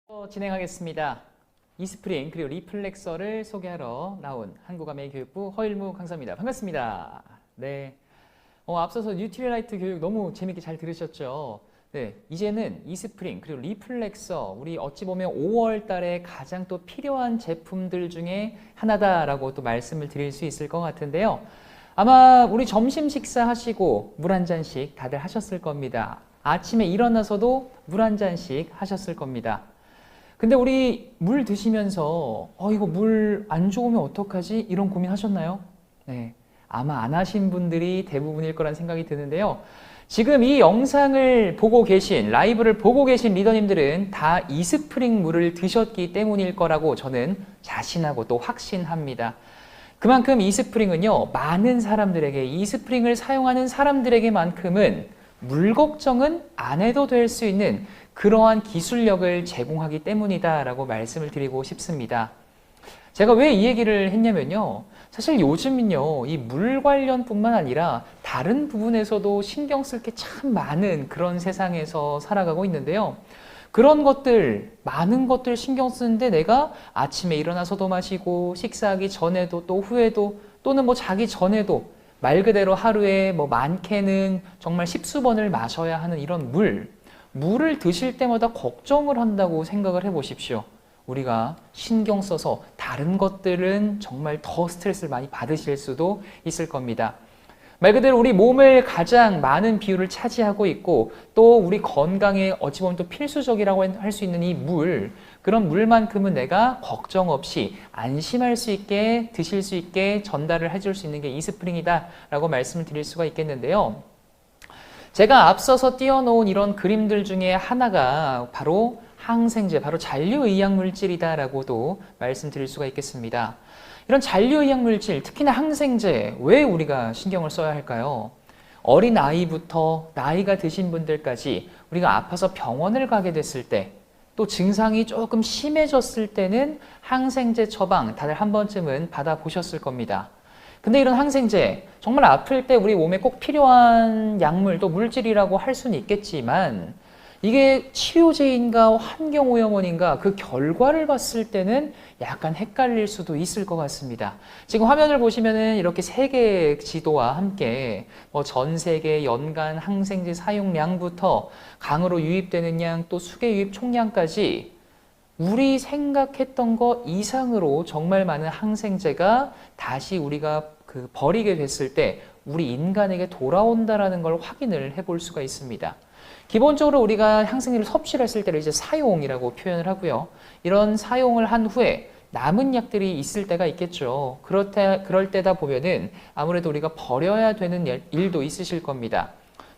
진행하겠습니다. 이스프링 그리고 리플렉서를 소개하러 나온 한국어메이교육부 허일무 강사입니다. 반갑습니다. 네, 앞서서 뉴트리라이트 교육 너무 재밌게 잘 들으셨죠? 네, 이제는 이스프링 그리고 리플렉서 우리 어찌 보면 5월 달에 가장 또 필요한 제품들 중에 하나다라고 또 말씀을 드릴 수 있을 것 같은데요. 아마 우리 점심 식사하시고 물 한 잔씩 다들 하셨을 겁니다. 아침에 일어나서도 물 한 잔씩 하셨을 겁니다. 근데 우리 물 드시면서 이거 물 안 좋으면 어떡하지? 이런 고민 하셨나요? 네, 아마 안 하신 분들이 대부분일 거란 생각이 드는데요. 지금 이 영상을 보고 계신, 라이브를 보고 계신 리더님들은 다 이스프링 물을 드셨기 때문일 거라고 저는 자신하고 또 확신합니다. 그만큼 이스프링은요, 많은 사람들에게, 이스프링을 사용하는 사람들에게만큼은 물 걱정은 안 해도 될 수 있는 그러한 기술력을 제공하기 때문이다 라고 말씀을 드리고 싶습니다. 제가 왜 이 얘기를 했냐면요, 사실 요즘은요, 이 물 관련 뿐만 아니라 다른 부분에서도 신경 쓸 게 참 많은 그런 세상에서 살아가고 있는데요. 그런 것들, 많은 것들 신경 쓰는데 내가 아침에 일어나서도 마시고 식사하기 전에도 또 후에도 또는 뭐 자기 전에도 말 그대로 하루에 뭐 많게는 정말 십수번을 마셔야 하는 이런 물을 드실 때마다 걱정을 한다고 생각을 해보십시오. 우리가 신경 써서 다른 것들은 정말 더 스트레스를 많이 받으실 수도 있을 겁니다. 말 그대로 우리 몸을 가장 많은 비율을 차지하고 있고 또 우리 건강에 어찌 보면 또 필수적이라고 할 수 있는 이 그런 물만큼은 내가 걱정 없이 안심할 수 있게 드실 수 있게 전달을 해줄 수 있는 게 이스프링이다 라고 말씀을 드릴 수가 있겠는데요. 제가 앞서서 띄워놓은 이런 그림들 중에 하나가 바로 항생제, 바로 잔류의약물질이다 라고도 말씀드릴 수가 있겠습니다. 이런 잔류의약물질, 특히나 항생제, 왜 우리가 신경을 써야 할까요? 어린 아이부터 나이가 드신 분들까지 우리가 아파서 병원을 가게 됐을 때, 또 증상이 조금 심해졌을 때는 항생제 처방 다들 한 번쯤은 받아보셨을 겁니다. 근데 이런 항생제, 정말 아플 때 우리 몸에 꼭 필요한 약물, 또 물질이라고 할 수는 있겠지만 이게 치료제인가 환경오염원인가 그 결과를 봤을 때는 약간 헷갈릴 수도 있을 것 같습니다. 지금 화면을 보시면은 이렇게 세계 지도와 함께 전 세계 연간 항생제 사용량부터 강으로 유입되는 양, 또 수계 유입 총량까지 우리 생각했던 것 이상으로 정말 많은 항생제가 다시 우리가 버리게 됐을 때 우리 인간에게 돌아온다라는 걸 확인을 해볼 수가 있습니다. 기본적으로 우리가 항생제를 섭취를 했을 때를 이제 사용이라고 표현을 하고요. 이런 사용을 한 후에 남은 약들이 있을 때가 있겠죠. 그럴 때다 보면은 아무래도 우리가 버려야 되는 일도 있으실 겁니다.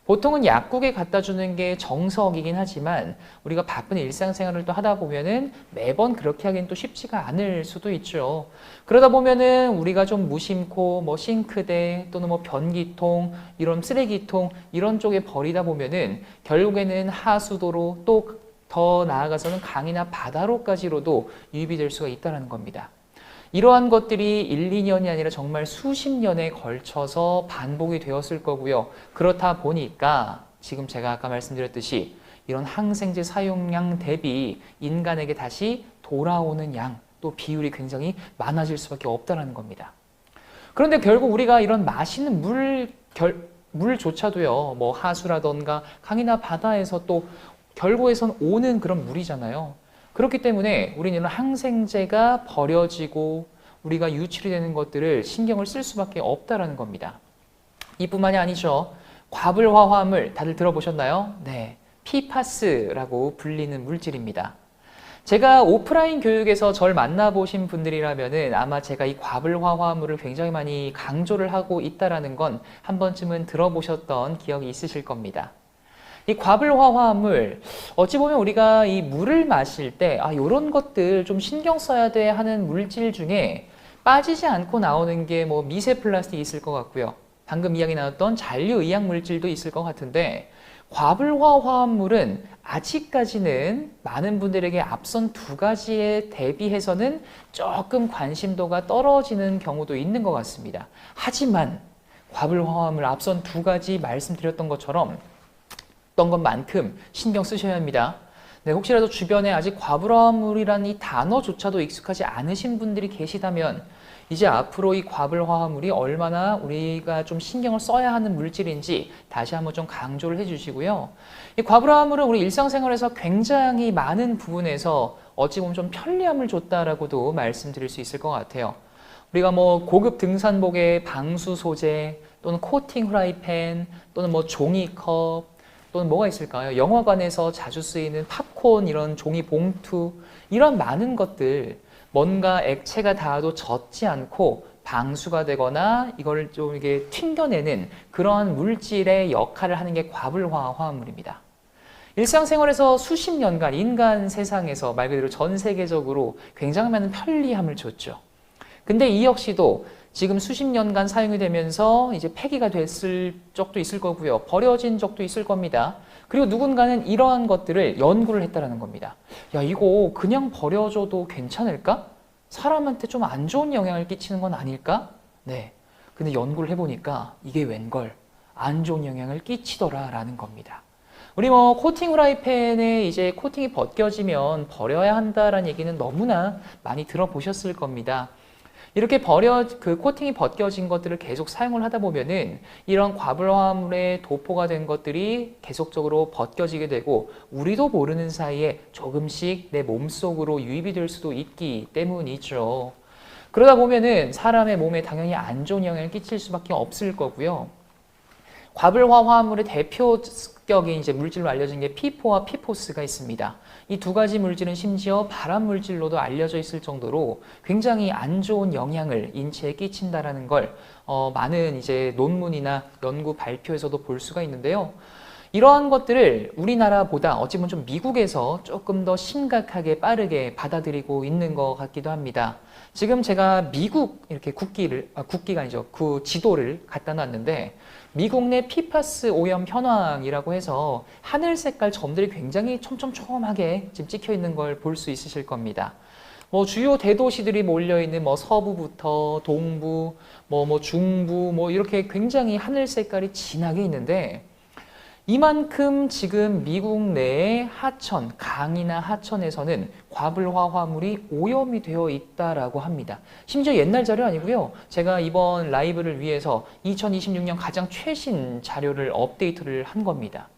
보통은 약국에 갖다 주는 게 정석이긴 하지만 우리가 바쁜 일상생활을 또 하다 보면은 매번 그렇게 하기는 또 쉽지가 않을 수도 있죠. 그러다 보면은 우리가 좀 무심코 싱크대 또는 변기통, 이런 쓰레기통 이런 쪽에 버리다 보면은 결국에는 하수도로 또 더 나아가서는 강이나 바다로까지로도 유입이 될 수가 있다는 겁니다. 이러한 것들이 1, 2년이 아니라 정말 수십 년에 걸쳐서 반복이 되었을 거고요. 그렇다 보니까 지금 제가 아까 말씀드렸듯이 이런 항생제 사용량 대비 인간에게 다시 돌아오는 양, 또 비율이 굉장히 많아질 수밖에 없다는 겁니다. 그런데 결국 우리가 이런 마시는 물조차도요, 하수라던가 강이나 바다에서 또 결국에선 오는 그런 물이잖아요. 그렇기 때문에 우리는 이런 항생제가 버려지고 우리가 유출이 되는 것들을 신경을 쓸 수밖에 없다는 겁니다. 이뿐만이 아니죠. 과불화화물 다들 들어보셨나요? 네, PFAS라고 불리는 물질입니다. 제가 오프라인 교육에서 절 만나보신 분들이라면은 아마 제가 이 과불화화물을 굉장히 많이 강조를 하고 있다는 건 한 번쯤은 들어보셨던 기억이 있으실 겁니다. 이 과불화화물, 어찌 보면 우리가 이 물을 마실 때 이런 것들 좀 신경 써야 돼 하는 물질 중에 빠지지 않고 나오는 게 미세 플라스틱이 있을 것 같고요. 방금 이야기 나눴던 잔류의약 물질도 있을 것 같은데 과불화화물은 아직까지는 많은 분들에게 앞선 두 가지에 대비해서는 조금 관심도가 떨어지는 경우도 있는 것 같습니다. 하지만 과불화화물 앞선 두 가지 말씀드렸던 것처럼 것만큼 신경 쓰셔야 합니다. 네, 혹시라도 주변에 아직 과불화합물이라는 이 단어조차도 익숙하지 않으신 분들이 계시다면 이제 앞으로 이 과불화합물이 얼마나 우리가 좀 신경을 써야 하는 물질인지 다시 한번 좀 강조를 해주시고요. 이 과불화합물은 우리 일상생활에서 굉장히 많은 부분에서 어찌 보면 좀 편리함을 줬다라고도 말씀드릴 수 있을 것 같아요. 우리가 뭐 고급 등산복의 방수 소재 또는 코팅 후라이팬 또는 뭐 종이컵 또는 뭐가 있을까요? 영화관에서 자주 쓰이는 팝콘 이런 종이 봉투 이런 많은 것들 뭔가 액체가 닿아도 젖지 않고 방수가 되거나 이걸 좀 이게 튕겨내는 그런 물질의 역할을 하는 게 과불화 화합물입니다. 일상생활에서 수십 년간 인간 세상에서 말 그대로 전 세계적으로 굉장히 많은 편리함을 줬죠. 근데 이 역시도 지금 수십 년간 사용이 되면서 이제 폐기가 됐을 적도 있을 거고요. 버려진 적도 있을 겁니다. 그리고 누군가는 이러한 것들을 연구를 했다라는 겁니다. 야, 이거 그냥 버려줘도 괜찮을까? 사람한테 좀 안 좋은 영향을 끼치는 건 아닐까? 네. 근데 연구를 해보니까 이게 웬걸 안 좋은 영향을 끼치더라라는 겁니다. 우리 뭐 코팅 후라이팬에 이제 코팅이 벗겨지면 버려야 한다라는 얘기는 너무나 많이 들어보셨을 겁니다. 이렇게 그 코팅이 벗겨진 것들을 계속 사용을 하다 보면은 이런 과불화물의 도포가 된 것들이 계속적으로 벗겨지게 되고 우리도 모르는 사이에 조금씩 내 몸속으로 유입이 될 수도 있기 때문이죠. 그러다 보면은 사람의 몸에 당연히 안 좋은 영향을 끼칠 수밖에 없을 거고요. 과불화 화합물의 대표격인 이제 물질로 알려진 게 PFOS와 PFOS가 있습니다. 이 두 가지 물질은 심지어 발암 물질로도 알려져 있을 정도로 굉장히 안 좋은 영향을 인체에 끼친다라는 걸 많은 이제 논문이나 연구 발표에서도 볼 수가 있는데요. 이러한 것들을 우리나라보다 어찌 보면 좀 미국에서 조금 더 심각하게 빠르게 받아들이고 있는 것 같기도 합니다. 지금 제가 미국 이렇게 국기가 아니죠. 그 지도를 갖다 놨는데 미국 내 PFAS 오염 현황이라고 해서 하늘 색깔 점들이 굉장히 촘촘촘하게 지금 찍혀 있는 걸 볼 수 있으실 겁니다. 뭐 주요 대도시들이 몰려 있는 뭐 서부부터 동부, 뭐 중부, 뭐 이렇게 굉장히 하늘 색깔이 진하게 있는데 이만큼 지금 미국 내의 하천, 강이나 하천에서는 과불화 화물이 오염이 되어 있다라고 합니다. 심지어 옛날 자료 아니고요. 제가 이번 라이브를 위해서 2026년 가장 최신 자료를 업데이트를 한 겁니다.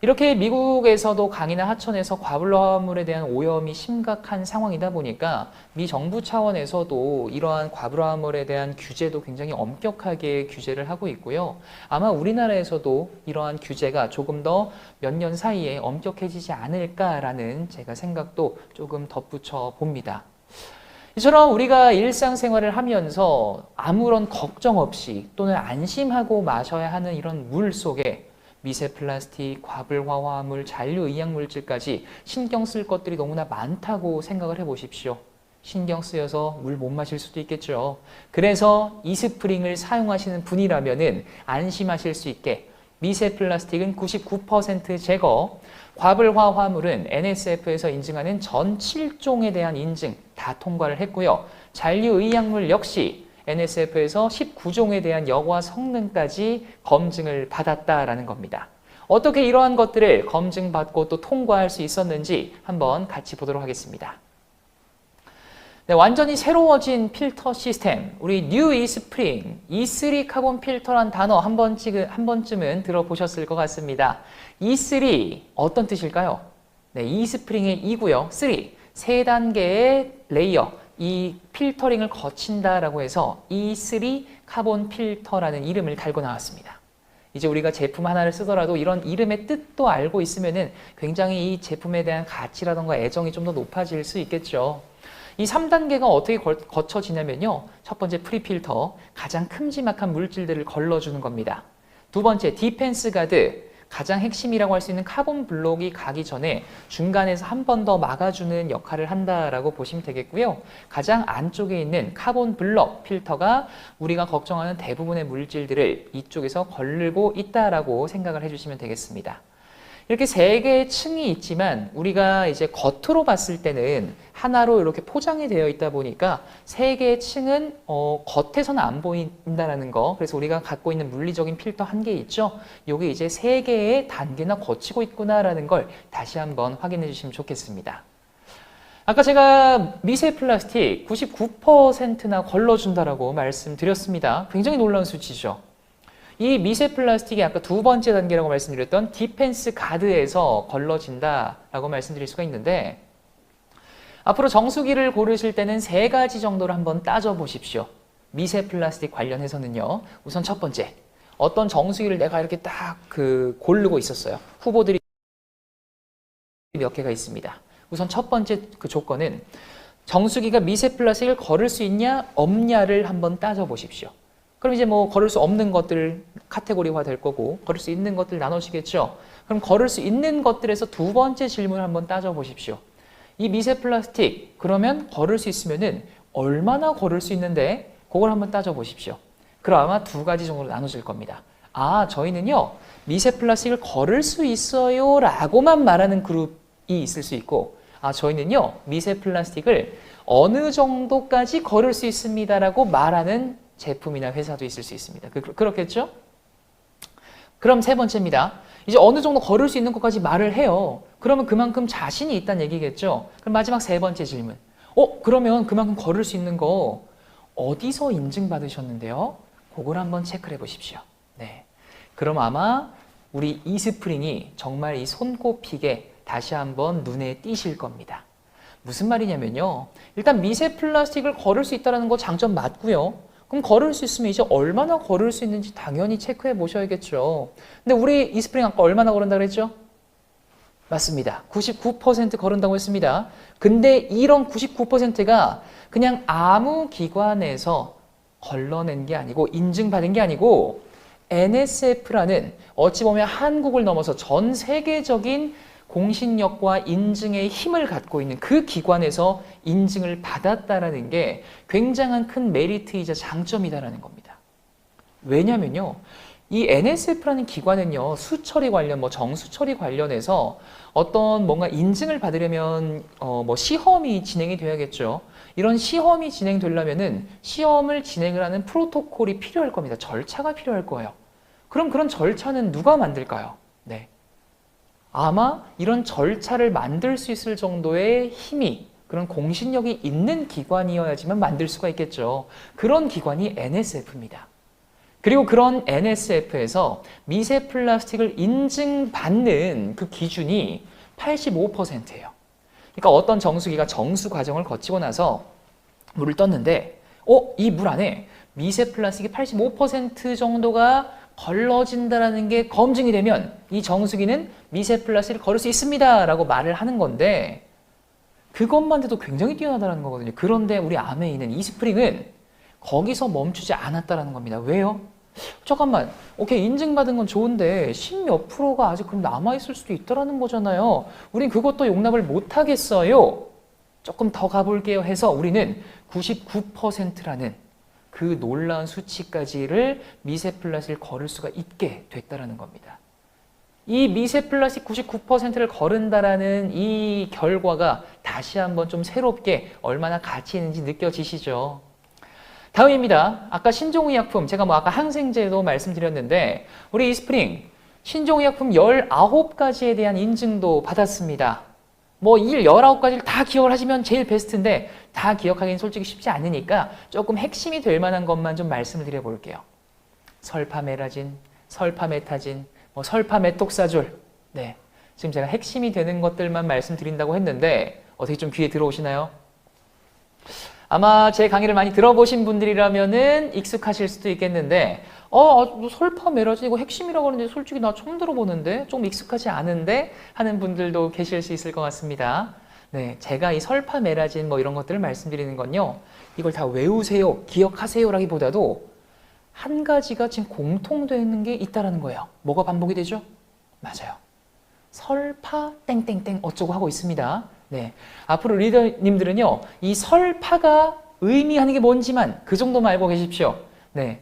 이렇게 미국에서도 강이나 하천에서 과불화물에 대한 오염이 심각한 상황이다 보니까 미 정부 차원에서도 이러한 과불화물에 대한 규제도 굉장히 엄격하게 규제를 하고 있고요. 아마 우리나라에서도 이러한 규제가 조금 더 몇 년 사이에 엄격해지지 않을까라는 제가 생각도 조금 덧붙여 봅니다. 이처럼 우리가 일상생활을 하면서 아무런 걱정 없이 또는 안심하고 마셔야 하는 이런 물 속에 미세 플라스틱, 과불화화물, 잔류의약물질까지 신경 쓸 것들이 너무나 많다고 생각을 해보십시오. 신경 쓰여서 물 못 마실 수도 있겠죠. 그래서 이스프링을 사용하시는 분이라면은 안심하실 수 있게 미세 플라스틱은 99% 제거, 과불화화물은 NSF에서 인증하는 전 7종에 대한 인증 다 통과를 했고요. 잔류의약물 역시 NSF에서 19종에 대한 여과 성능까지 검증을 받았다라는 겁니다. 어떻게 이러한 것들을 검증받고 또 통과할 수 있었는지 한번 같이 보도록 하겠습니다. 네, 완전히 새로워진 필터 시스템, 우리 뉴 이스프링, E3 카본 필터란 단어 한 번쯤은 들어보셨을 것 같습니다. E3 어떤 뜻일까요? 네, 이스프링의 E고요. 3, 세 단계의 레이어, 이 필터링을 거친다라고 해서 E3 카본 필터라는 이름을 달고 나왔습니다. 이제 우리가 제품 하나를 쓰더라도 이런 이름의 뜻도 알고 있으면은 굉장히 이 제품에 대한 가치라던가 애정이 좀 더 높아질 수 있겠죠. 이 3단계가 어떻게 거쳐지냐면요. 첫 번째 프리필터, 가장 큼지막한 물질들을 걸러주는 겁니다. 두 번째 디펜스 가드, 가장 핵심이라고 할 수 있는 카본 블록이 가기 전에 중간에서 한 번 더 막아주는 역할을 한다라고 보시면 되겠고요. 가장 안쪽에 있는 카본 블록 필터가 우리가 걱정하는 대부분의 물질들을 이쪽에서 걸르고 있다라고 생각을 해주시면 되겠습니다. 이렇게 세 개의 층이 있지만 우리가 이제 겉으로 봤을 때는 하나로 이렇게 포장이 되어 있다 보니까 세 개의 층은 겉에서는 안 보인다는 거. 그래서 우리가 갖고 있는 물리적인 필터 한 개 있죠. 이게 이제 세 개의 단계나 거치고 있구나라는 걸 다시 한번 확인해 주시면 좋겠습니다. 아까 제가 미세 플라스틱 99%나 걸러준다라고 말씀드렸습니다. 굉장히 놀라운 수치죠. 이 미세 플라스틱이 아까 두 번째 단계라고 말씀드렸던 디펜스 가드에서 걸러진다라고 말씀드릴 수가 있는데 앞으로 정수기를 고르실 때는 세 가지 정도를 한번 따져보십시오. 미세 플라스틱 관련해서는요. 우선 첫 번째, 어떤 정수기를 내가 이렇게 딱 고르고 있었어요. 후보들이 몇 개가 있습니다. 우선 첫 번째 그 조건은 정수기가 미세 플라스틱을 걸을 수 있냐 없냐를 한번 따져보십시오. 그럼 이제 뭐 걸을 수 없는 것들 카테고리화 될 거고 걸을 수 있는 것들 나누시겠죠. 그럼 걸을 수 있는 것들에서 두 번째 질문을 한번 따져보십시오. 이 미세 플라스틱 그러면 걸을 수 있으면은 얼마나 걸을 수 있는데 그걸 한번 따져보십시오. 그럼 아마 두 가지 정도로 나눠질 겁니다. 아, 저희는요 미세 플라스틱을 걸을 수 있어요 라고만 말하는 그룹이 있을 수 있고 아, 저희는요 미세 플라스틱을 어느 정도까지 걸을 수 있습니다라고 말하는 제품이나 회사도 있을 수 있습니다. 그렇겠죠? 그럼 세 번째입니다. 이제 어느 정도 걸을 수 있는 것까지 말을 해요. 그러면 그만큼 자신이 있다는 얘기겠죠? 그럼 마지막 세 번째 질문. 그러면 그만큼 걸을 수 있는 거 어디서 인증받으셨는데요? 그걸 한번 체크를 해보십시오. 네. 그럼 아마 우리 이스프링이 정말 이 손꼽히게 다시 한번 눈에 띄실 겁니다. 무슨 말이냐면요. 일단 미세 플라스틱을 걸을 수 있다는 거 장점 맞고요. 그럼 걸을 수 있으면 이제 얼마나 걸을 수 있는지 당연히 체크해 보셔야겠죠. 근데 우리 이스프링 아까 얼마나 걸은다고 그랬죠? 맞습니다. 99% 걸은다고 했습니다. 근데 이런 99%가 그냥 아무 기관에서 걸러낸 게 아니고 인증받은 게 아니고 NSF라는 어찌 보면 한국을 넘어서 전 세계적인 공신력과 인증의 힘을 갖고 있는 그 기관에서 인증을 받았다라는 게 굉장한 큰 메리트이자 장점이다라는 겁니다. 왜냐면요. 이 NSF라는 기관은요. 수처리 관련, 정수처리 관련해서 어떤 뭔가 인증을 받으려면 시험이 진행이 돼야겠죠. 이런 시험이 진행되려면은 시험을 진행을 하는 프로토콜이 필요할 겁니다. 절차가 필요할 거예요. 그럼 그런 절차는 누가 만들까요? 네. 아마 이런 절차를 만들 수 있을 정도의 힘이 그런 공신력이 있는 기관이어야지만 만들 수가 있겠죠. 그런 기관이 NSF입니다. 그리고 그런 NSF에서 미세 플라스틱을 인증받는 그 기준이 85%예요. 그러니까 어떤 정수기가 정수 과정을 거치고 나서 물을 떴는데 이 물 안에 미세 플라스틱이 85% 정도가 걸러진다라는 게 검증이 되면 이 정수기는 미세 플라스틱을 걸을 수 있습니다 라고 말을 하는 건데 그것만 해도 굉장히 뛰어나다는 거거든요. 그런데 우리 암에 있는 이스프링은 거기서 멈추지 않았다는 겁니다. 왜요? 잠깐만, 오케이, 인증받은 건 좋은데 10몇 프로가 아직 그럼 남아있을 수도 있다는 거잖아요. 우린 그것도 용납을 못하겠어요. 조금 더 가볼게요 해서 우리는 99%라는 그 놀라운 수치까지를 미세 플라스틱을 걸을 수가 있게 됐다는 겁니다. 이 미세 플라스틱 99%를 걸은다라는 이 결과가 다시 한번 좀 새롭게 얼마나 가치 있는지 느껴지시죠? 다음입니다. 아까 신종의약품, 제가 아까 항생제도 말씀드렸는데 우리 이스프링 신종의약품 19가지에 대한 인증도 받았습니다. 일 19가지를 다 기억을 하시면 제일 베스트인데 다 기억하기는 솔직히 쉽지 않으니까 조금 핵심이 될 만한 것만 좀 말씀을 드려볼게요. 설파메라진, 설파메타진, 설파메톡사졸. 네, 지금 제가 핵심이 되는 것들만 말씀드린다고 했는데 어떻게 좀 귀에 들어오시나요? 아마 제 강의를 많이 들어보신 분들이라면은 익숙하실 수도 있겠는데 설파메라진 이거 핵심이라고 하는데 솔직히 나 처음 들어보는데 좀 익숙하지 않은데 하는 분들도 계실 수 있을 것 같습니다. 네, 제가 이 설파메라진 이런 것들을 말씀드리는 건요. 이걸 다 외우세요, 기억하세요 라기보다도 한 가지가 지금 공통되는 게 있다는 거예요. 뭐가 반복이 되죠? 맞아요. 설파 땡땡땡 어쩌고 하고 있습니다. 네, 앞으로 리더님들은요. 이 설파가 의미하는 게 뭔지만 그 정도만 알고 계십시오. 네,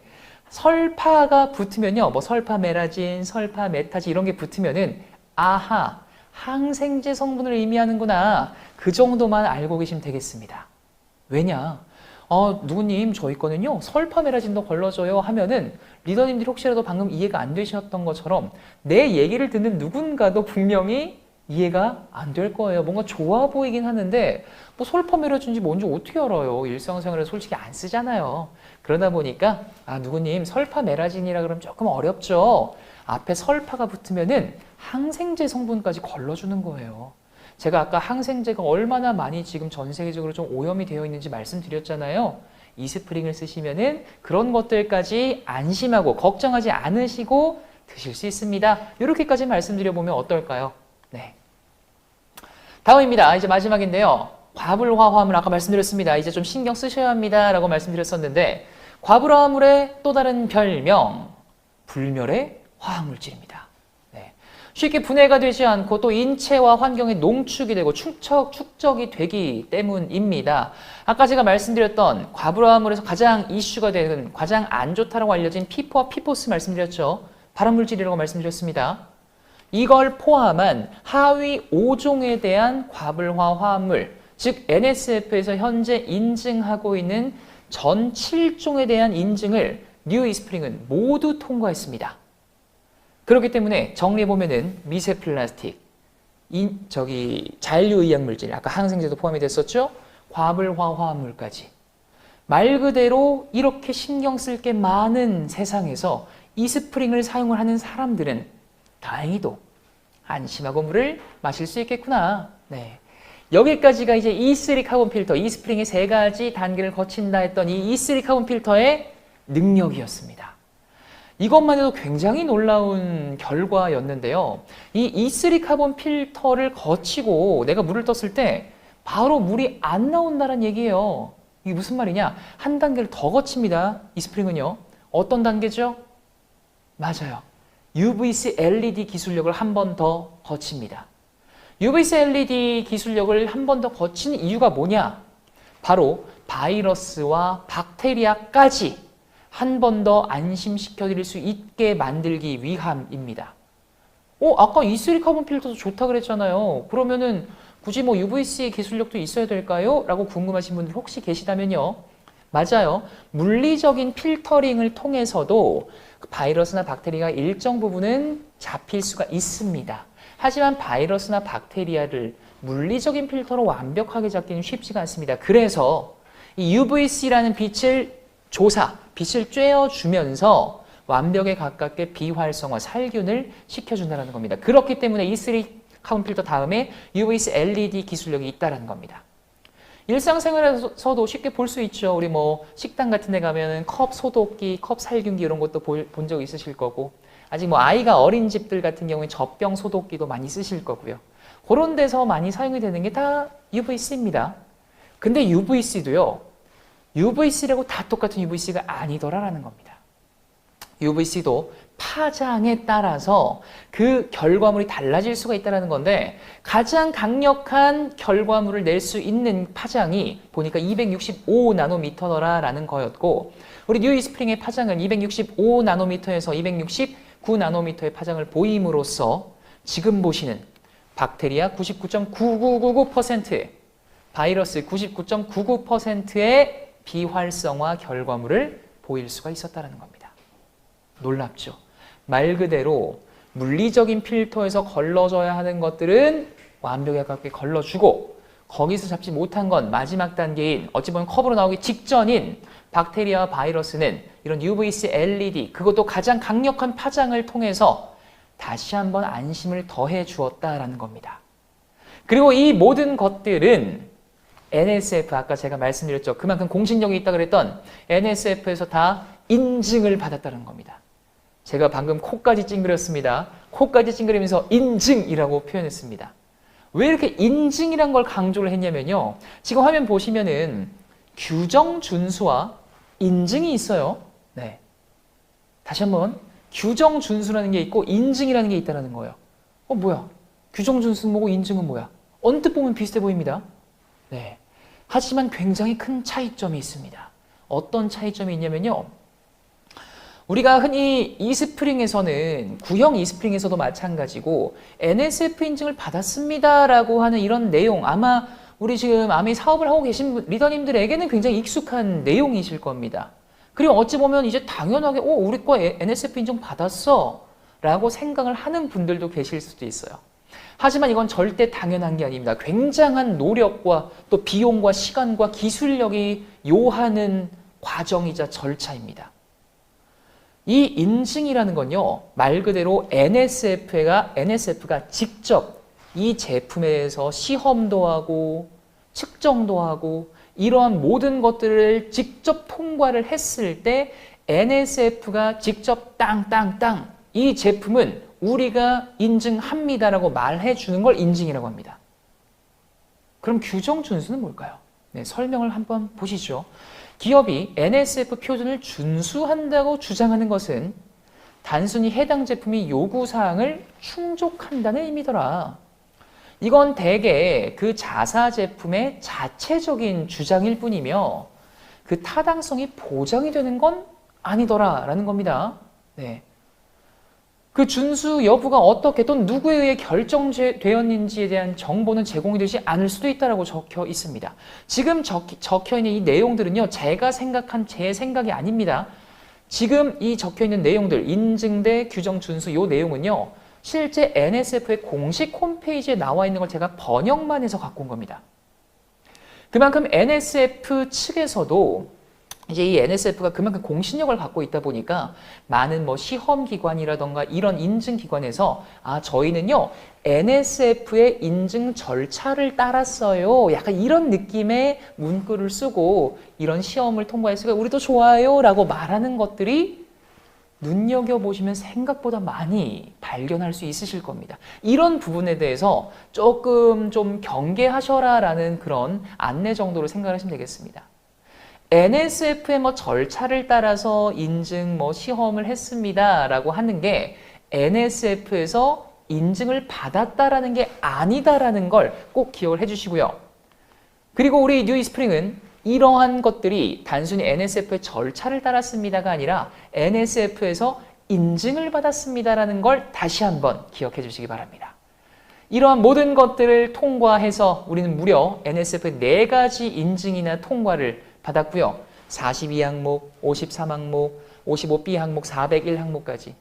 설파가 붙으면요. 설파메라진, 설파메타진 이런 게 붙으면은 아하, 항생제 성분을 의미하는구나. 그 정도만 알고 계시면 되겠습니다. 왜냐? 누구님 저희 거는요 설파메라진도 걸러줘요 하면은 리더님들이 혹시라도 방금 이해가 안 되셨던 것처럼 내 얘기를 듣는 누군가도 분명히 이해가 안 될 거예요. 뭔가 좋아 보이긴 하는데 뭐 설파메라진인지 뭔지 어떻게 알아요? 일상생활에 솔직히 안 쓰잖아요. 그러다 보니까 누구님 설파메라진이라 그러면 조금 어렵죠. 앞에 설파가 붙으면은 항생제 성분까지 걸러주는 거예요. 제가 아까 항생제가 얼마나 많이 지금 전 세계적으로 좀 오염이 되어 있는지 말씀드렸잖아요. 이스프링을 쓰시면은 그런 것들까지 안심하고 걱정하지 않으시고 드실 수 있습니다. 이렇게까지 말씀드려보면 어떨까요? 네. 다음입니다. 이제 마지막인데요. 과불화화물 아까 말씀드렸습니다. 이제 좀 신경 쓰셔야 합니다. 라고 말씀드렸었는데 과불화화물의 또 다른 별명 불멸의 화학물질입니다. 쉽게 분해가 되지 않고 또 인체와 환경에 농축이 되고 축적이 되기 때문입니다. 아까 제가 말씀드렸던 과불화물에서 가장 이슈가 되는 가장 안 좋다고 알려진 PFOA, PFOS 말씀드렸죠. 발암물질이라고 말씀드렸습니다. 이걸 포함한 하위 5종에 대한 과불화 화합물, 즉 NSF에서 현재 인증하고 있는 전 7종에 대한 인증을 뉴 이스프링은 모두 통과했습니다. 그렇기 때문에 정리해보면은 미세 플라스틱, 잔류의약물질, 아까 항생제도 포함이 됐었죠? 과불화 화합물까지. 말 그대로 이렇게 신경 쓸 게 많은 세상에서 이스프링을 사용을 하는 사람들은 다행히도 안심하고 물을 마실 수 있겠구나. 네. 여기까지가 이제 E3 카본 필터, 이스프링의 3가지 단계를 거친다 했던 이 E3 카본 필터의 능력이었습니다. 이것만 해도 굉장히 놀라운 결과였는데요. 이 E3 카본 필터를 거치고 내가 물을 떴을 때 바로 물이 안 나온다는 얘기예요. 이게 무슨 말이냐? 한 단계를 더 거칩니다. 이스프링은요. 어떤 단계죠? 맞아요. UVC LED 기술력을 한 번 더 거칩니다. UVC LED 기술력을 한 번 더 거친 이유가 뭐냐? 바로 바이러스와 박테리아까지 한 번 더 안심시켜 드릴 수 있게 만들기 위함입니다. 아까 E3 카본 필터도 좋다 그랬잖아요. 그러면은 굳이 뭐 UVC 기술력도 있어야 될까요? 라고 궁금하신 분들 혹시 계시다면요. 맞아요. 물리적인 필터링을 통해서도 바이러스나 박테리아가 일정 부분은 잡힐 수가 있습니다. 하지만 바이러스나 박테리아를 물리적인 필터로 완벽하게 잡기는 쉽지가 않습니다. 그래서 이 UVC라는 빛을 빛을 쬐어주면서 완벽에 가깝게 비활성화, 살균을 시켜준다는 겁니다. 그렇기 때문에 E3 카본 필터 다음에 UVC LED 기술력이 있다는 겁니다. 일상생활에서도 쉽게 볼 수 있죠. 우리 뭐 식당 같은 데 가면은 컵 소독기, 컵 살균기 이런 것도 본 적 있으실 거고, 아직 뭐 아이가 어린 집들 같은 경우에 젖병 소독기도 많이 쓰실 거고요. 그런 데서 많이 사용이 되는 게 다 UVC입니다. 근데 UVC도요. UVC라고 다 똑같은 UVC가 아니더라라는 겁니다. UVC도 파장에 따라서 그 결과물이 달라질 수가 있다는 건데 가장 강력한 결과물을 낼 수 있는 파장이 보니까 265나노미터더라라는 거였고, 우리 뉴 이스프링의 파장은 265나노미터에서 269나노미터의 파장을 보임으로써 지금 보시는 박테리아 99.9999%, 바이러스 99.99%의 비활성화 결과물을 보일 수가 있었다는 겁니다. 놀랍죠? 말 그대로 물리적인 필터에서 걸러져야 하는 것들은 완벽에 가깝게 걸러주고, 거기서 잡지 못한 건 마지막 단계인, 어찌 보면 컵으로 나오기 직전인 박테리아와 바이러스는 이런 UVC LED, 그것도 가장 강력한 파장을 통해서 다시 한번 안심을 더해 주었다라는 겁니다. 그리고 이 모든 것들은 NSF, 아까 제가 말씀드렸죠. 그만큼 공신력이 있다고 그랬던 NSF에서 다 인증을 받았다는 겁니다. 제가 방금 코까지 찡그렸습니다. 코까지 찡그리면서 인증이라고 표현했습니다. 왜 이렇게 인증이란 걸 강조를 했냐면요. 지금 화면 보시면은 규정 준수와 인증이 있어요. 네. 다시 한번 규정 준수라는 게 있고 인증이라는 게 있다는 거예요. 뭐야? 규정 준수는 뭐고 인증은 뭐야? 언뜻 보면 비슷해 보입니다. 네. 하지만 굉장히 큰 차이점이 있습니다. 어떤 차이점이 있냐면요. 우리가 흔히 e스프링에서는 구형 e스프링에서도 마찬가지고 NSF 인증을 받았습니다라고 하는 이런 내용 아마 우리 지금 아미 사업을 하고 계신 리더님들에게는 굉장히 익숙한 내용이실 겁니다. 그리고 어찌 보면 이제 당연하게 우리 거 NSF 인증 받았어 라고 생각을 하는 분들도 계실 수도 있어요. 하지만 이건 절대 당연한 게 아닙니다. 굉장한 노력과 또 비용과 시간과 기술력이 요하는 과정이자 절차입니다. 이 인증이라는 건요, 말 그대로 NSF가 직접 이 제품에 대해서 시험도 하고 측정도 하고 이러한 모든 것들을 직접 통과를 했을 때 NSF가 직접 땅땅땅 이 제품은 우리가 인증합니다라고 말해 주는 걸 인증이라고 합니다. 그럼 규정 준수는 뭘까요? 네, 설명을 한번 보시죠. 기업이 NSF 표준을 준수한다고 주장하는 것은 단순히 해당 제품이 요구사항을 충족한다는 의미더라. 이건 대개 그 자사 제품의 자체적인 주장일 뿐이며 그 타당성이 보장이 되는 건 아니더라라는 겁니다. 네. 그 준수 여부가 어떻게 또 누구에 의해 결정되었는지에 대한 정보는 제공이 되지 않을 수도 있다고 적혀 있습니다. 지금 적혀 있는 이 내용들은요, 제가 생각한 제 생각이 아닙니다. 지금 이 적혀 있는 내용들, 인증대 규정 준수 이 내용은요, 실제 NSF의 공식 홈페이지에 나와 있는 걸 제가 번역만 해서 갖고 온 겁니다. 그만큼 NSF 측에서도 이제 이 NSF가 그만큼 공신력을 갖고 있다 보니까 많은 뭐 시험기관이라던가 이런 인증기관에서 저희는요 NSF의 인증 절차를 따랐어요. 약간 이런 느낌의 문구를 쓰고 이런 시험을 통과했으니까 우리도 좋아요 라고 말하는 것들이 눈여겨보시면 생각보다 많이 발견할 수 있으실 겁니다. 이런 부분에 대해서 조금 좀 경계하셔라 라는 그런 안내 정도로 생각하시면 되겠습니다. NSF의 뭐 절차를 따라서 인증 시험을 했습니다 라고 하는 게 NSF에서 인증을 받았다라는 게 아니다라는 걸 꼭 기억을 해주시고요. 그리고 우리 뉴이스프링은 이러한 것들이 단순히 NSF의 절차를 따랐습니다가 아니라 NSF에서 인증을 받았습니다라는 걸 다시 한번 기억해 주시기 바랍니다. 이러한 모든 것들을 통과해서 우리는 무려 NSF의 4가지 인증이나 통과를 받았고요. 42항목, 53항목, 55B 항목, 401 항목까지.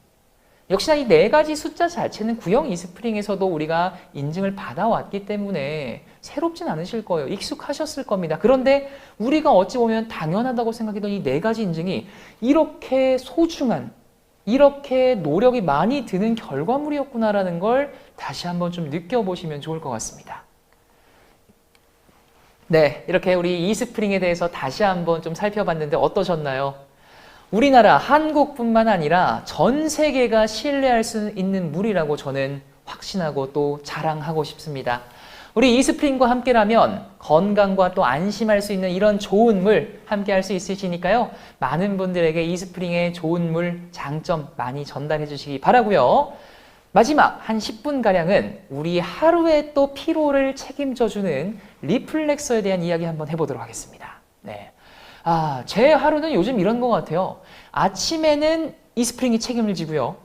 역시나 이 4가지 숫자 자체는 구형 이스프링에서도 우리가 인증을 받아왔기 때문에 새롭진 않으실 거예요. 익숙하셨을 겁니다. 그런데 우리가 어찌 보면 당연하다고 생각했던 이 4가지 인증이 이렇게 소중한, 이렇게 노력이 많이 드는 결과물이었구나라는 걸 다시 한번 좀 느껴보시면 좋을 것 같습니다. 네, 이렇게 우리 이스프링에 대해서 다시 한번 좀 살펴봤는데 어떠셨나요? 우리나라, 한국뿐만 아니라 전 세계가 신뢰할 수 있는 물이라고 저는 확신하고 또 자랑하고 싶습니다. 우리 이스프링과 함께라면 건강과 또 안심할 수 있는 이런 좋은 물 함께 할 수 있으시니까요. 많은 분들에게 이스프링의 좋은 물 장점 많이 전달해 주시기 바라고요. 마지막 한 10분가량은 우리 하루의 또 피로를 책임져주는 리플렉서에 대한 이야기 한번 해보도록 하겠습니다. 네. 제 하루는 요즘 이런 것 같아요. 아침에는 이스프링이 책임을 지고요.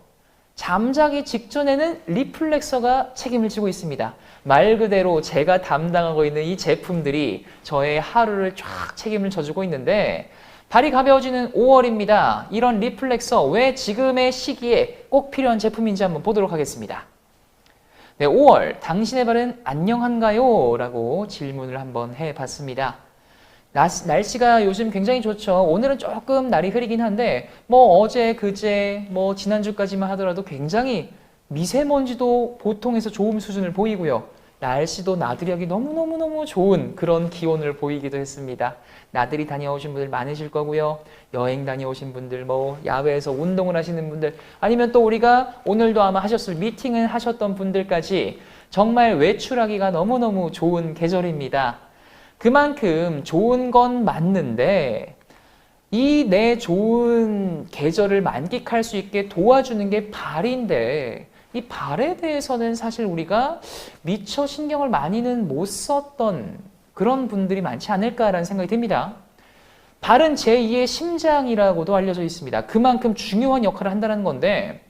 잠자기 직전에는 리플렉서가 책임을 지고 있습니다. 말 그대로 제가 담당하고 있는 이 제품들이 저의 하루를 쫙 책임을 져주고 있는데 발이 가벼워지는 5월입니다. 이런 리플렉서 왜 지금의 시기에 꼭 필요한 제품인지 한번 보도록 하겠습니다. 네, 5월 당신의 발은 안녕한가요? 라고 질문을 한번 해봤습니다. 날씨가 요즘 굉장히 좋죠. 오늘은 조금 날이 흐리긴 한데 어제, 그제, 지난주까지만 하더라도 굉장히 미세먼지도 보통에서 좋은 수준을 보이고요. 날씨도 나들이하기 너무너무너무 좋은 그런 기온을 보이기도 했습니다. 나들이 다녀오신 분들 많으실 거고요. 여행 다녀오신 분들, 야외에서 운동을 하시는 분들, 아니면 또 우리가 오늘도 아마 하셨을 미팅을 하셨던 분들까지 정말 외출하기가 너무너무 좋은 계절입니다. 그만큼 좋은 건 맞는데 이 내 좋은 계절을 만끽할 수 있게 도와주는 게 발인데 이 발에 대해서는 사실 우리가 미처 신경을 많이는 못 썼던 그런 분들이 많지 않을까라는 생각이 듭니다. 발은 제2의 심장이라고도 알려져 있습니다. 그만큼 중요한 역할을 한다는 건데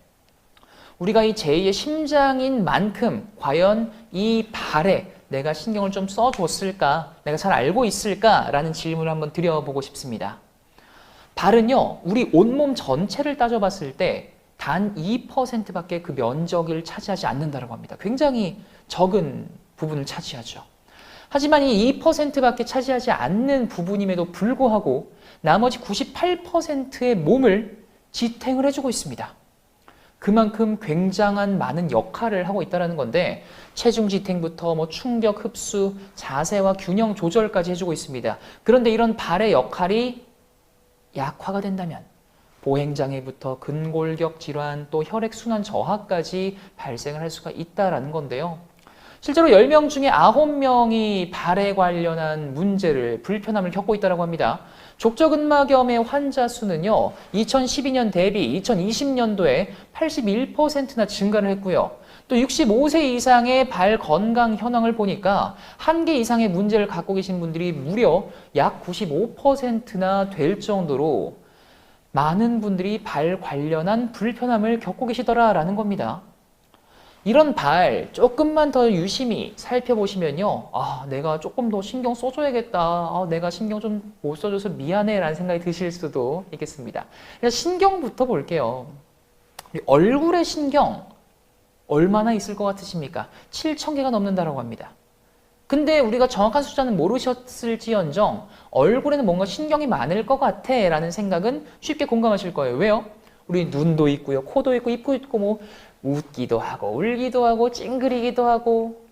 우리가 이 제2의 심장인 만큼 과연 이 발에 내가 신경을 좀 써줬을까? 내가 잘 알고 있을까? 라는 질문을 한번 드려보고 싶습니다. 발은요, 우리 온몸 전체를 따져봤을 때 단 2%밖에 그 면적을 차지하지 않는다고 합니다. 굉장히 적은 부분을 차지하죠. 하지만 이 2%밖에 차지하지 않는 부분임에도 불구하고 나머지 98%의 몸을 지탱을 해주고 있습니다. 그만큼 굉장한 많은 역할을 하고 있다는 건데 체중 지탱부터 뭐 충격 흡수, 자세와 균형 조절까지 해주고 있습니다. 그런데 이런 발의 역할이 약화가 된다면 보행장애부터 근골격 질환 또 혈액순환 저하까지 발생을 할 수가 있다는 건데요. 실제로 10명 중에 9명이 발에 관련한 문제를, 불편함을 겪고 있다고 합니다. 족저근막염의 환자 수는요, 2012년 대비 2020년도에 81%나 증가를 했고요. 또 65세 이상의 발 건강 현황을 보니까 한 개 이상의 문제를 갖고 계신 분들이 무려 약 95%나 될 정도로 많은 분들이 발 관련한 불편함을 겪고 계시더라라는 겁니다. 이런 발 조금만 더 유심히 살펴보시면요. 아, 내가 조금 더 신경 써줘야겠다. 아, 내가 신경 좀 못 써줘서 미안해 라는 생각이 드실 수도 있겠습니다. 그래서 신경부터 볼게요. 얼굴에 신경 얼마나 있을 것 같으십니까? 7,000개가 넘는다고 합니다. 근데 우리가 정확한 숫자는 모르셨을지언정 얼굴에는 뭔가 신경이 많을 것 같아 라는 생각은 쉽게 공감하실 거예요. 왜요? 우리 눈도 있고요, 코도 있고, 입도 있고, 뭐 웃기도 하고, 울기도 하고, 찡그리기도 하고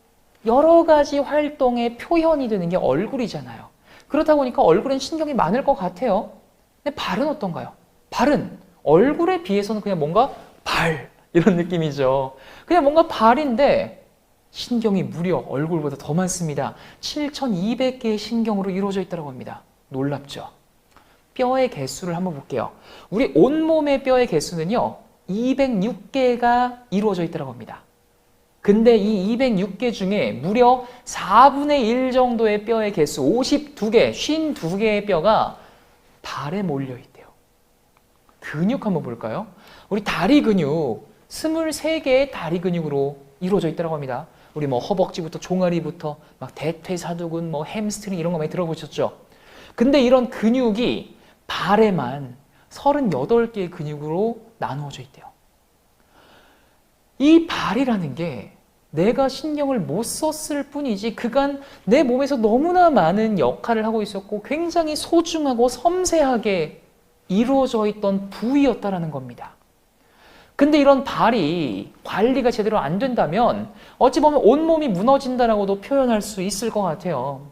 여러 가지 활동의 표현이 되는 게 얼굴이잖아요. 그렇다 보니까 얼굴엔 신경이 많을 것 같아요. 근데 발은 어떤가요? 발은 얼굴에 비해서는 그냥 뭔가 발 이런 느낌이죠. 그냥 뭔가 발인데 신경이 무려 얼굴보다 더 많습니다. 7,200개의 신경으로 이루어져 있다고 합니다. 놀랍죠? 뼈의 개수를 한번 볼게요. 우리 온몸의 뼈의 개수는요, 206개가 이루어져 있다고 합니다. 근데 이 206개 중에 무려 4분의 1 정도의 뼈의 개수, 52개, 52개의 뼈가 발에 몰려 있대요. 근육 한번 볼까요? 우리 다리 근육, 23개의 다리 근육으로 이루어져 있다고 합니다. 우리 뭐 허벅지부터 종아리부터 막 대퇴사두근, 뭐 햄스트링 이런 거 많이 들어보셨죠? 근데 이런 근육이 발에만 38개의 근육으로 나누어져 있대요. 이 발이라는 게 내가 신경을 못 썼을 뿐이지 그간 내 몸에서 너무나 많은 역할을 하고 있었고 굉장히 소중하고 섬세하게 이루어져 있던 부위였다는 겁니다. 근데 이런 발이 관리가 제대로 안 된다면 어찌 보면 온몸이 무너진다라고도 표현할 수 있을 것 같아요.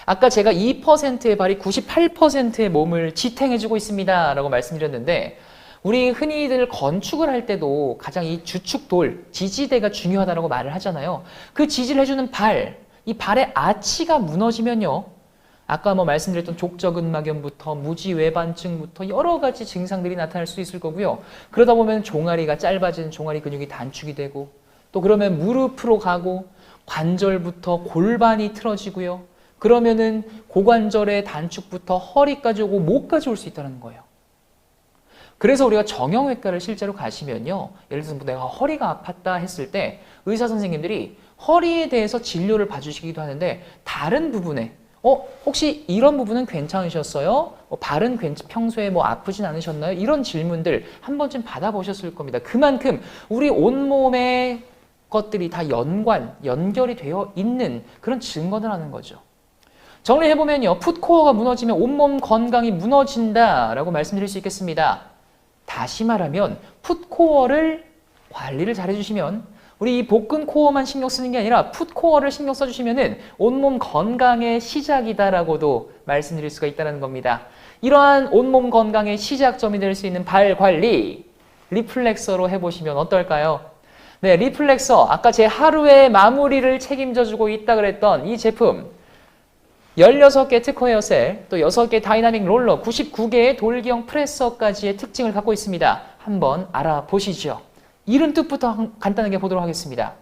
아까 제가 2%의 발이 98%의 몸을 지탱해주고 있습니다 라고 말씀드렸는데 우리 흔히들 건축을 할 때도 가장 이 주축돌, 지지대가 중요하다고 말을 하잖아요. 그 지지를 해주는 발, 이 발의 아치가 무너지면요. 아까 뭐 말씀드렸던 족저근막염부터 무지외반증부터 여러 가지 증상들이 나타날 수 있을 거고요. 그러다 보면 종아리가 짧아진 종아리 근육이 단축이 되고 또 그러면 무릎으로 가고 관절부터 골반이 틀어지고요. 그러면은 고관절의 단축부터 허리까지 오고 목까지 올 수 있다는 거예요. 그래서 우리가 정형외과를 실제로 가시면요. 예를 들어서 내가 허리가 아팠다 했을 때 의사 선생님들이 허리에 대해서 진료를 봐주시기도 하는데 다른 부분에 혹시 이런 부분은 괜찮으셨어요? 발은 평소에 뭐 아프진 않으셨나요? 이런 질문들 한 번쯤 받아보셨을 겁니다. 그만큼 우리 온몸의 것들이 다 연결이 되어 있는 그런 증거들하는 거죠. 정리해보면요. 풋코어가 무너지면 온몸 건강이 무너진다라고 말씀드릴 수 있겠습니다. 다시 말하면 풋코어를 관리를 잘 해주시면 우리 이 복근 코어만 신경 쓰는 게 아니라 풋코어를 신경 써주시면은 온몸 건강의 시작이다라고도 말씀드릴 수가 있다는 겁니다. 이러한 온몸 건강의 시작점이 될 수 있는 발 관리, 리플렉서로 해보시면 어떨까요? 네, 리플렉서. 아까 제 하루의 마무리를 책임져주고 있다 그랬던 이 제품. 16개 특허 헤어셀, 또 6개 다이나믹 롤러, 99개의 돌기형 프레서까지의 특징을 갖고 있습니다. 한번 알아보시죠. 이름 뜻부터 간단하게 보도록 하겠습니다.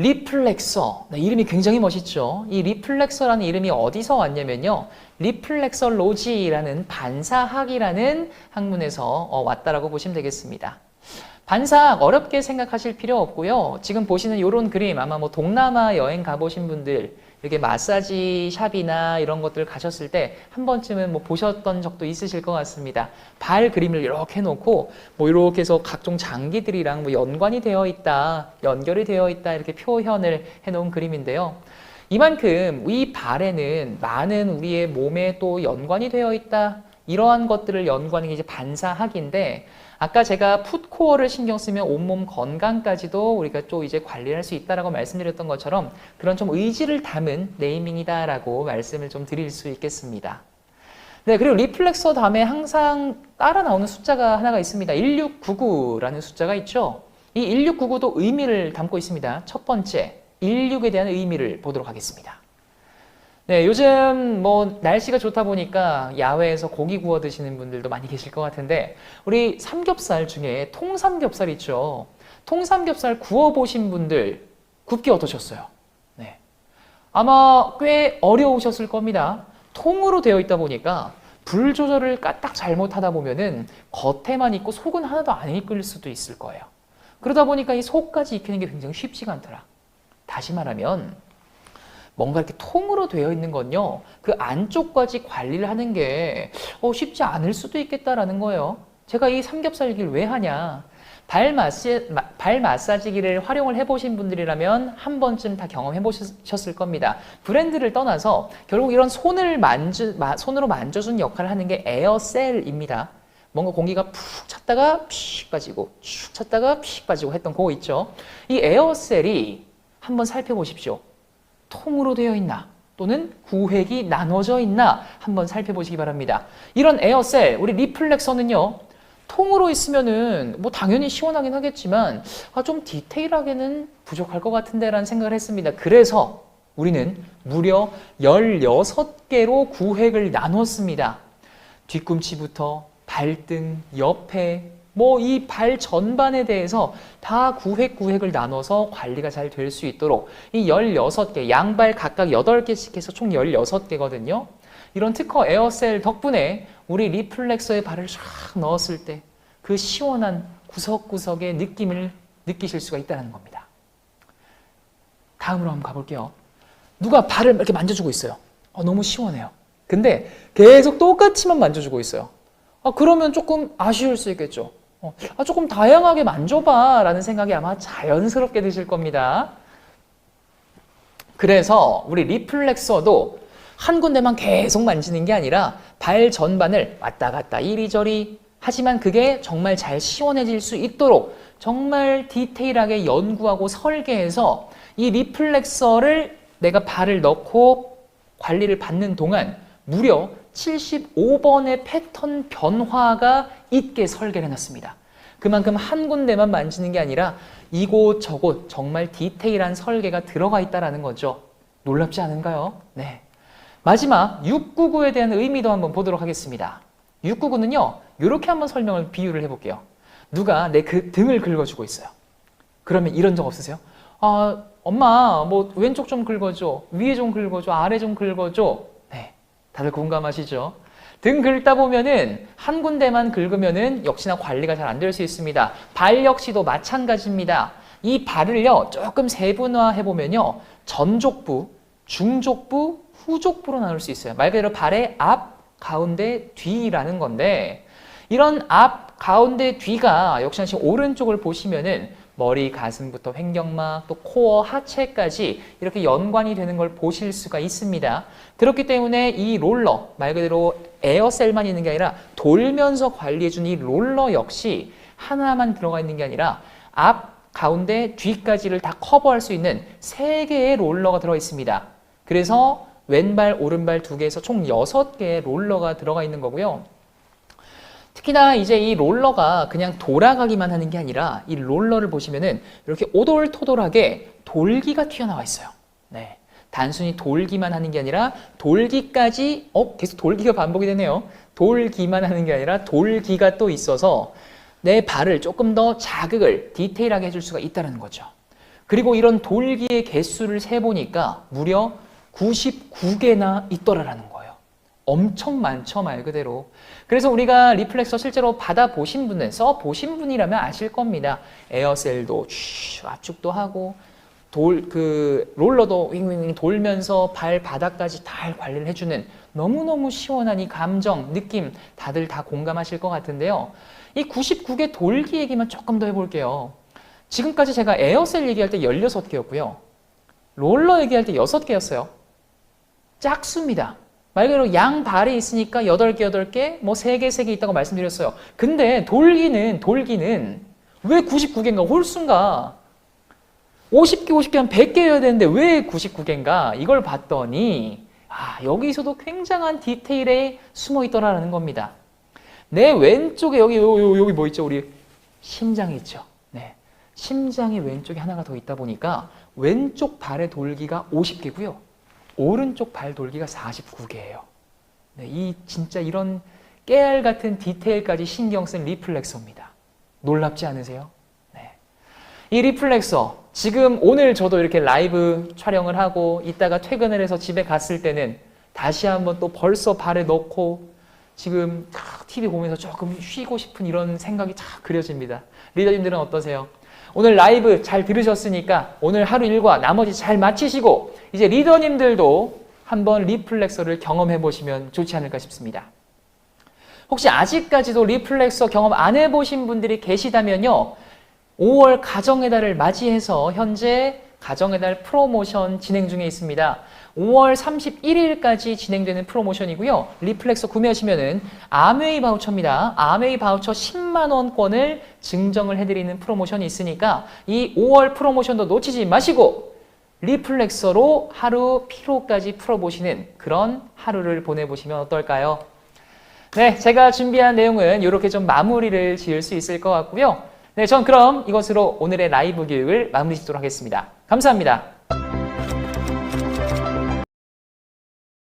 리플렉서. 네, 이름이 굉장히 멋있죠. 이 리플렉서라는 이름이 어디서 왔냐면요. 리플렉서로지라는 반사학이라는 학문에서 왔다라고 보시면 되겠습니다. 반사학 어렵게 생각하실 필요 없고요. 지금 보시는 이런 그림 아마 뭐 동남아 여행 가보신 분들 이렇게 마사지 샵이나 이런 것들 가셨을 때 한 번쯤은 뭐 보셨던 적도 있으실 것 같습니다. 발 그림을 이렇게 해놓고 뭐 이렇게 해서 각종 장기들이랑 뭐 연관이 되어 있다, 연결이 되어 있다 이렇게 표현을 해놓은 그림인데요. 이만큼 이 발에는 많은 우리의 몸에 또 연관이 되어 있다. 이러한 것들을 연구하는 게 이제 반사학인데 아까 제가 풋코어를 신경 쓰면 온몸 건강까지도 우리가 또 이제 관리할 수 있다라고 말씀드렸던 것처럼 그런 좀 의지를 담은 네이밍이다라고 말씀을 좀 드릴 수 있겠습니다. 네, 그리고 리플렉서 다음에 항상 따라 나오는 숫자가 하나가 있습니다. 1699라는 숫자가 있죠. 이 1699도 의미를 담고 있습니다. 첫 번째, 16에 대한 의미를 보도록 하겠습니다. 네, 요즘 뭐 날씨가 좋다 보니까 야외에서 고기 구워 드시는 분들도 많이 계실 것 같은데 우리 삼겹살 중에 통삼겹살 있죠. 통삼겹살 구워 보신 분들 굽기 어떠셨어요? 네, 아마 꽤 어려우셨을 겁니다. 통으로 되어 있다 보니까 불 조절을 까딱 잘못하다 보면은 겉에만 익고 속은 하나도 안 익을 수도 있을 거예요. 그러다 보니까 이 속까지 익히는 게 굉장히 쉽지가 않더라. 다시 말하면 뭔가 이렇게 통으로 되어 있는 건요, 그 안쪽까지 관리를 하는 게 쉽지 않을 수도 있겠다라는 거예요. 제가 이 삼겹살기를 왜 하냐? 발 마사지기를 활용을 해보신 분들이라면 한 번쯤 다 경험해 보셨을 겁니다. 브랜드를 떠나서 결국 이런 손으로 만져주는 역할을 하는 게 에어셀입니다. 뭔가 공기가 푹 찼다가 픽 빠지고 쭉 찼다가 픽 빠지고 했던 그거 있죠. 이 에어셀이 한번 살펴보십시오. 통으로 되어 있나 또는 구획이 나눠져 있나 한번 살펴보시기 바랍니다. 이런 에어셀, 우리 리플렉서는요, 통으로 있으면은 뭐 당연히 시원하긴 하겠지만 좀 디테일하게는 부족할 것 같은데 라는 생각을 했습니다. 그래서 우리는 무려 16개로 구획을 나눴습니다. 뒤꿈치부터 발등, 옆에 뭐 이 발 전반에 대해서 다 구획을 나눠서 관리가 잘 될 수 있도록 이 16개, 양발 각각 8개씩 해서 총 16개거든요. 이런 특허 에어셀 덕분에 우리 리플렉서에 발을 쫙 넣었을 때 그 시원한 구석구석의 느낌을 느끼실 수가 있다는 겁니다. 다음으로 한번 가볼게요. 누가 발을 이렇게 만져주고 있어요. 너무 시원해요. 근데 계속 똑같이만 만져주고 있어요. 그러면 조금 아쉬울 수 있겠죠. 조금 다양하게 만져봐 라는 생각이 아마 자연스럽게 드실 겁니다. 그래서 우리 리플렉서도 한 군데만 계속 만지는 게 아니라 발 전반을 왔다 갔다 이리저리, 하지만 그게 정말 잘 시원해질 수 있도록 정말 디테일하게 연구하고 설계해서 이 리플렉서를 내가 발을 넣고 관리를 받는 동안 무려 75번의 패턴 변화가 있게 설계를 해놨습니다. 그만큼 한 군데만 만지는 게 아니라 이곳저곳 정말 디테일한 설계가 들어가 있다는 거죠. 놀랍지 않은가요? 네. 마지막 699에 대한 의미도 한번 보도록 하겠습니다. 699는요, 이렇게 한번 비유를 해볼게요. 누가 내 그 등을 긁어주고 있어요. 그러면 이런 적 없으세요? 엄마, 뭐 왼쪽 좀 긁어줘, 위에 좀 긁어줘, 아래 좀 긁어줘. 네, 다들 공감하시죠? 등 긁다 보면은 한 군데만 긁으면은 역시나 관리가 잘 안 될 수 있습니다. 발 역시도 마찬가지입니다. 이 발을요, 조금 세분화해 보면요, 전족부, 중족부, 후족부로 나눌 수 있어요. 말 그대로 발의 앞, 가운데, 뒤라는 건데, 이런 앞, 가운데, 뒤가 역시나 지금 오른쪽을 보시면은 머리, 가슴부터 횡격막, 또 코어, 하체까지 이렇게 연관이 되는 걸 보실 수가 있습니다. 그렇기 때문에 이 롤러, 말 그대로 에어셀만 있는 게 아니라 돌면서 관리해준 이 롤러 역시 하나만 들어가 있는 게 아니라 앞, 가운데, 뒤까지를 다 커버할 수 있는 3개의 롤러가 들어 있습니다. 그래서 왼발, 오른발 2개에서 총 6개의 롤러가 들어가 있는 거고요. 특히나 이제 이 롤러가 그냥 돌아가기만 하는 게 아니라 이 롤러를 보시면은 이렇게 오돌토돌하게 돌기가 튀어나와 있어요. 네. 단순히 돌기만 하는 게 아니라 돌기까지, 계속 돌기가 반복이 되네요. 돌기만 하는 게 아니라 돌기가 또 있어서 내 발을 조금 더 자극을 디테일하게 해줄 수가 있다는 거죠. 그리고 이런 돌기의 개수를 세보니까 무려 99개나 있더라라는 거예요. 엄청 많죠, 말 그대로. 그래서 우리가 리플렉서 실제로 받아보신 분은, 써보신 분이라면 아실 겁니다. 에어셀도 압축도 하고, 롤러도 윙윙 돌면서 발바닥까지 다 관리를 해주는 너무너무 시원한 이 감정, 느낌 다들 다 공감하실 것 같은데요. 이 99개 돌기 얘기만 조금 더 해볼게요. 지금까지 제가 에어셀 얘기할 때 16개였고요. 롤러 얘기할 때 6개였어요. 짝수입니다. 말 그대로 양 발이 있으니까 8개, 8개, 뭐 3개, 3개 있다고 말씀드렸어요. 근데 돌기는 왜 99개인가? 홀수인가? 50개, 50개 한 100개여야 되는데 왜 99개인가? 이걸 봤더니 여기서도 굉장한 디테일에 숨어 있더라는 겁니다. 내 왼쪽에 여기 뭐 있죠? 우리 심장이 있죠. 네. 심장이 왼쪽에 하나가 더 있다 보니까 왼쪽 발의 돌기가 50개고요. 오른쪽 발 돌기가 49개예요. 네, 진짜 이런 깨알 같은 디테일까지 신경 쓴 리플렉서입니다. 놀랍지 않으세요? 네. 이 리플렉서 지금 오늘 저도 이렇게 라이브 촬영을 하고 이따가 퇴근을 해서 집에 갔을 때는 다시 한번 또 벌써 발에 넣고 지금 TV 보면서 조금 쉬고 싶은 이런 생각이 쫙 그려집니다. 리더님들은 어떠세요? 오늘 라이브 잘 들으셨으니까 오늘 하루 일과 나머지 잘 마치시고 이제 리더님들도 한번 리플렉서를 경험해 보시면 좋지 않을까 싶습니다. 혹시 아직까지도 리플렉서 경험 안 해보신 분들이 계시다면요. 5월 가정의 달을 맞이해서 현재 가정의 달 프로모션 진행 중에 있습니다. 5월 31일까지 진행되는 프로모션이고요. 리플렉서 구매하시면은 아메이 바우처입니다. 아메이 바우처 10만 원권을 증정을 해드리는 프로모션이 있으니까 이 5월 프로모션도 놓치지 마시고 리플렉서로 하루 피로까지 풀어보시는 그런 하루를 보내보시면 어떨까요? 네, 제가 준비한 내용은 이렇게 좀 마무리를 지을 수 있을 것 같고요. 네, 전 그럼 이것으로 오늘의 라이브 교육을 마무리 짓도록 하겠습니다. 감사합니다.